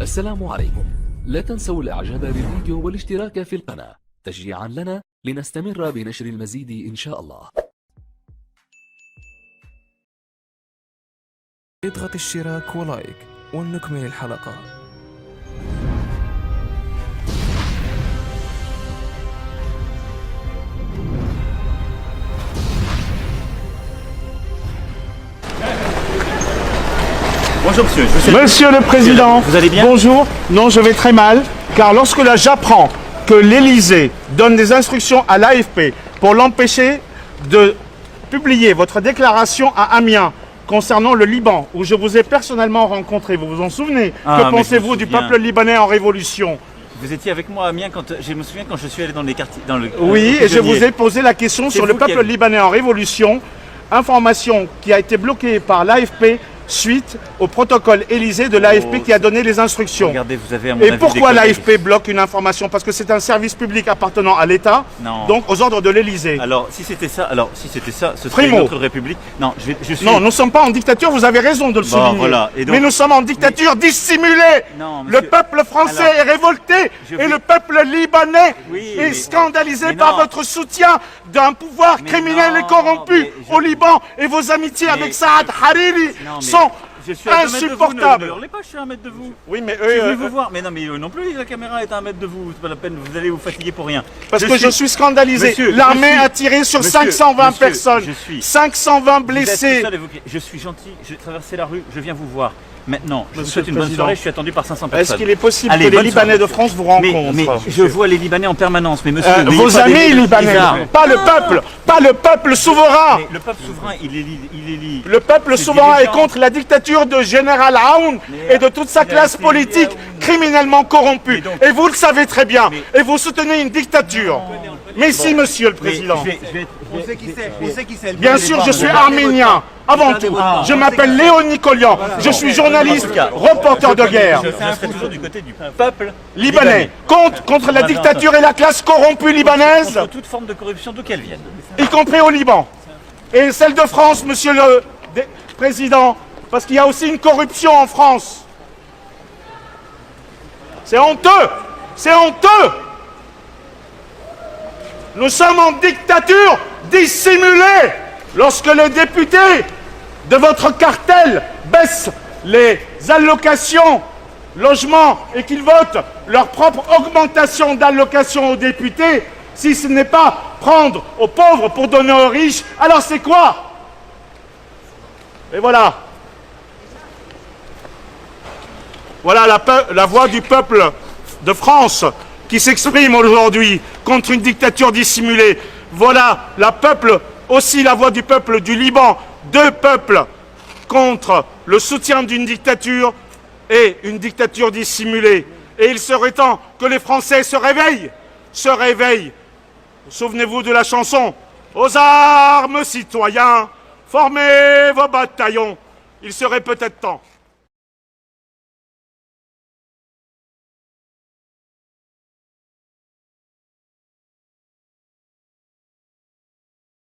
السلام عليكم. لا تنسوا الاعجاب بالفيديو والاشتراك في القناة تشجيعا لنا لنستمر بنشر المزيد إن شاء الله. اضغط اشتراك ولايك ونكمل الحلقة. Bonjour monsieur. Monsieur le Président, vous allez bien? Bonjour. Non, je vais très mal, car lorsque là j'apprends que l'Élysée donne des instructions à l'AFP pour l'empêcher de publier votre déclaration à Amiens concernant le Liban, où je vous ai personnellement rencontré, vous vous en souvenez? Que pensez-vous du peuple libanais en révolution? Vous étiez avec moi à Amiens quand je me souviens quand je suis allé dans les quartiers. Oui, et je vous ai posé la question sur le peuple libanais en révolution, information qui a été bloquée par l'AFP suite au protocole Élysée de l'AFP qui a donné les instructions. Regardez, vous avez à mon Et avis pourquoi déclaré. l'AFP bloque une information? Parce que c'est un service public appartenant à l'État, donc aux ordres de l'Élysée. Alors si c'était ça, ce serait une autre république. Non, je suis... Non, nous ne sommes pas en dictature, vous avez raison de le souligner. Voilà. Et donc... Mais nous sommes en dictature dissimulée. Non, monsieur... Le peuple français est révolté et le peuple libanais est scandalisé par votre soutien d'un pouvoir criminel et corrompu au Liban. Et vos amitiés avec Saad Hariri sont insupportables. Ne hurlez pas, je suis à 1 mètre de vous. Oui, mais je vais vous voir. Mais non, mais eux non plus, la caméra est à 1 mètre de vous. C'est pas la peine, vous allez vous fatiguer pour rien. Parce que je suis scandalisé. L'armée a tiré sur 520 personnes. 520 blessés. Je suis gentil, je traversais la rue, je viens vous voir. Maintenant, je vous souhaite une bonne soirée, je suis attendu par 500 personnes. Est-ce qu'il est possible que les Libanais de France vous rencontrent? Mais je vois les Libanais en permanence, mais monsieur... vos amis libanais, pas le peuple, pas le peuple souverain. Mais le peuple souverain, il est lié. Le peuple souverain est contre la dictature de Général Aoun et de toute sa classe politique criminellement corrompue. Et vous le savez très bien. Et vous soutenez une dictature. Mais si, monsieur le Président. On sait qui c'est. Bien sûr, je suis arménien. Avant tout, je m'appelle Léon Nicolian. Je suis journaliste, reporter de guerre. Je serai toujours du côté du peuple libanais. Contre la dictature et la classe corrompue libanaise. Contre toute forme de corruption, d'où qu'elle vienne. Y compris au Liban. Et celle de France, monsieur le Président. Parce qu'il y a aussi une corruption en France. C'est honteux. C'est honteux. Nous sommes en dictature dissimulée. Lorsque les députés de votre cartel baissent les allocations logement et qu'ils votent leur propre augmentation d'allocations aux députés, si ce n'est pas prendre aux pauvres pour donner aux riches, alors c'est quoi? Et voilà. Voilà la voix du peuple de France qui s'exprime aujourd'hui contre une dictature dissimulée. Voilà aussi la voix du peuple du Liban, deux peuples contre le soutien d'une dictature et une dictature dissimulée. Et il serait temps que les Français se réveillent. Souvenez-vous de la chanson « Aux armes, citoyens, formez vos bataillons ». Il serait peut-être temps.